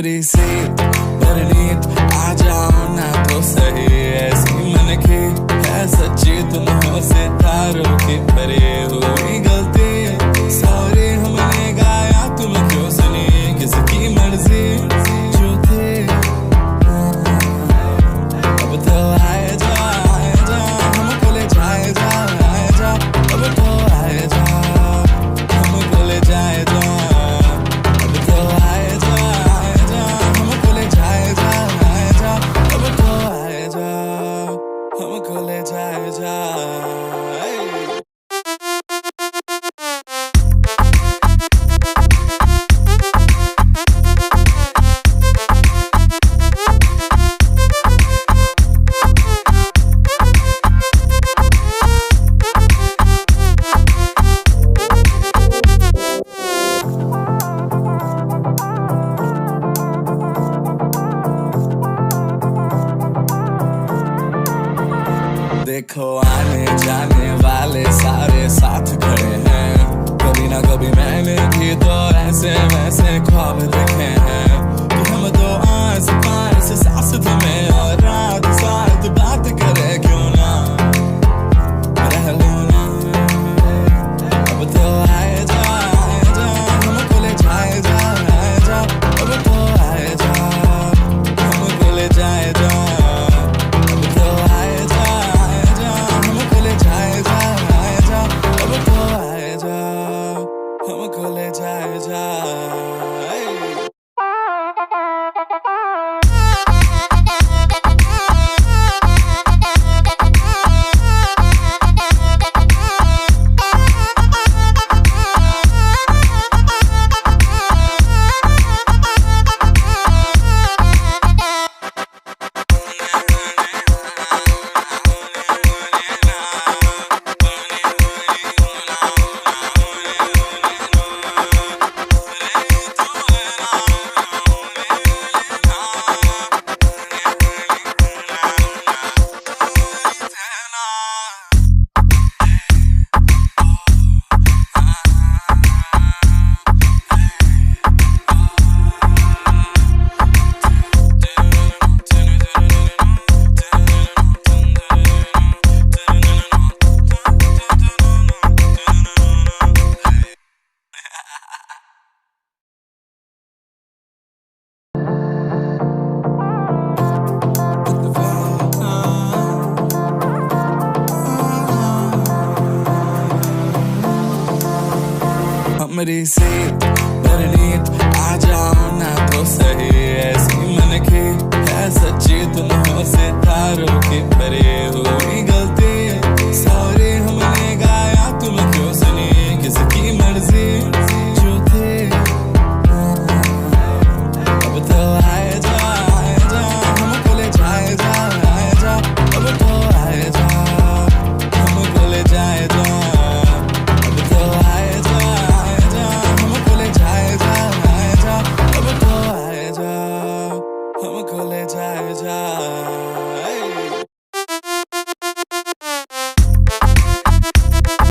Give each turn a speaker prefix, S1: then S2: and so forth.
S1: हमरी सीत परनीत आ जाओ ना तो सही, ऐसी मन की है सच्ची तुम हो सितारों की परी। हुई गलती सॉरी हमने गाया तुम क्यों सुनी, किसकी मर्जी जो थी। अब तो आए जा हमको ले जाए जा, आए जा अब तो आए जा हमको ले जाए जा। अब तो आए जा हमको ले जाए जा, आए जा अब तो आए जा हमको ले जाए जा। देखो आने जाने वाले सारे साथ खड़े हैं, कभी ना कभी मैंने भी तो ऐसे वैसे ख्वाब देखे हैं कि हम दो आस पास सास तुम्हें और रात साथ बात करे क्यों ना रह लो ना। अब तो आए जा हमको ले जाए जा, आए जा अब तो आए जा हमको ले जाए जा। अब तो आए जा हमको ले जाए जा, आए जा अब तो आए जा हमको ले जाए जा। हमरी सीत परनीत आ जाओ ना तो सही, ऐसी मन की है सच्ची